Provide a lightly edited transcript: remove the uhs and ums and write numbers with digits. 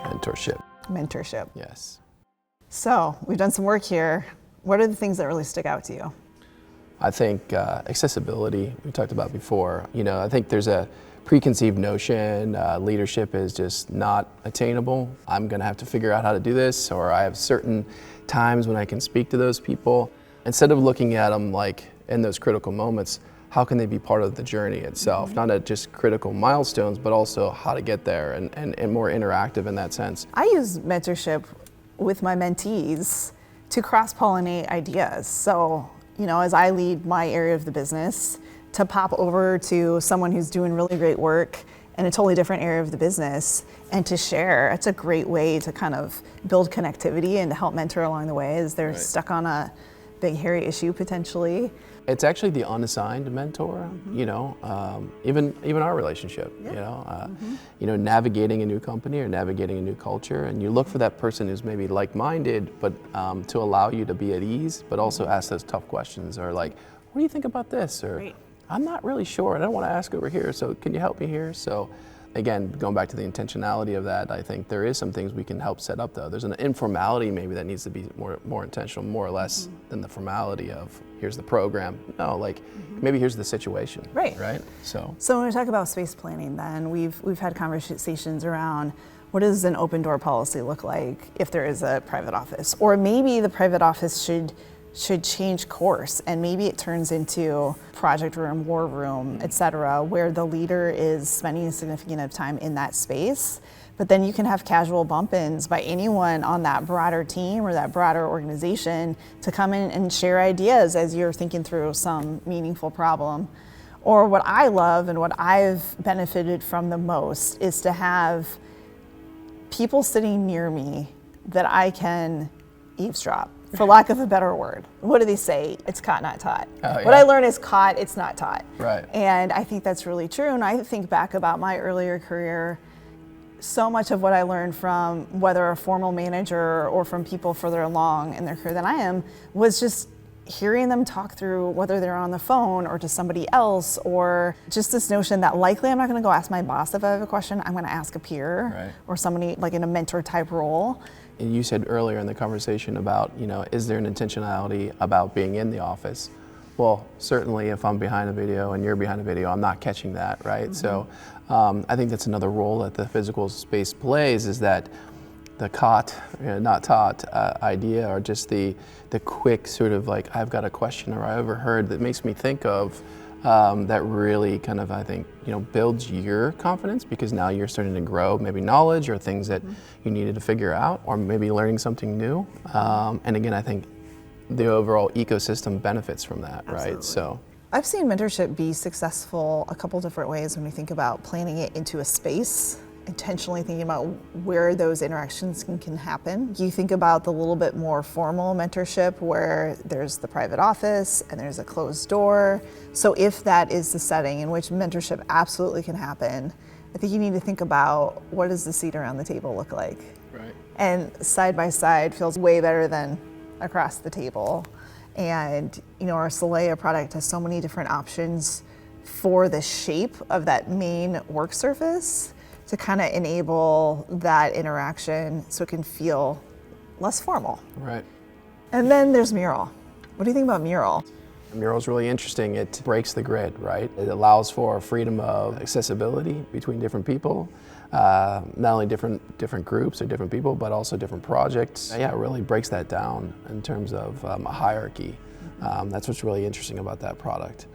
Mentorship. Mentorship. Yes. So we've done some work here. What are the things that really stick out to you? I think accessibility, we talked about before. I think there's a preconceived notion, leadership is just not attainable. I'm gonna have to figure out how to do this, or I have certain times when I can speak to those people. Instead of looking at them like in those critical moments, how can they be part of the journey itself? Not at just critical milestones, but also how to get there and more interactive in that sense. I use mentorship with my mentees to cross-pollinate ideas. So, as I lead my area of the business, to pop over to someone who's doing really great work in a totally different area of the business and to share, it's a great way to kind of build connectivity and to help mentor along the way as they're stuck on a big, hairy issue potentially. It's actually the unassigned mentor, even our relationship, navigating a new company or navigating a new culture, and you look for that person who's maybe like-minded, but to allow you to be at ease, but also ask those tough questions, or like, what do you think about this? Or I'm not really sure, I don't want to ask over here, so can you help me here? So again, going back to the intentionality of that, I think there is some things we can help set up though. There's an informality maybe that needs to be more intentional, more or less than the formality of here's the program. No, like maybe here's the situation. Right. So when we talk about space planning, then we've had conversations around what does an open door policy look like if there is a private office, or maybe the private office should change course and maybe it turns into project room, war room, et cetera, where the leader is spending a significant amount of time in that space. But then you can have casual bump-ins by anyone on that broader team or that broader organization to come in and share ideas as you're thinking through some meaningful problem. Or what I love and what I've benefited from the most is to have people sitting near me that I can eavesdrop, for lack of a better word. What do they say? It's caught, not taught. What I learned is caught, it's not taught. Right. And I think that's really true. And I think back about my earlier career, so much of what I learned from whether a formal manager or from people further along in their career than I am was just hearing them talk through whether they're on the phone or to somebody else, or just this notion that likely I'm not going to go ask my boss if I have a question, I'm going to ask a peer or somebody like in a mentor type role. And you said earlier in the conversation about, is there an intentionality about being in the office? Well, certainly if I'm behind a video and you're behind a video, I'm not catching that, right? So I think that's another role that the physical space plays, is that the caught, not taught idea, or just the quick sort of like, I've got a question or I overheard that makes me think of, that really kind of, I think, builds your confidence, because now you're starting to grow maybe knowledge or things that you needed to figure out, or maybe learning something new. And again, I think the overall ecosystem benefits from that, right? So I've seen mentorship be successful a couple different ways when we think about planning it into a space, intentionally thinking about where those interactions can happen. You think about the little bit more formal mentorship where there's the private office and there's a closed door. So if that is the setting in which mentorship absolutely can happen, I think you need to think about what does the seat around the table look like? Right. And side by side feels way better than across the table. And our Soleil product has so many different options for the shape of that main work surface to kind of enable that interaction so it can feel less formal. Right. And then there's Mural. What do you think about Mural? Mural is really interesting. It breaks the grid, right? It allows for freedom of accessibility between different people, not only different groups or different people, but also different projects. Yeah, it really breaks that down in terms of a hierarchy. That's what's really interesting about that product.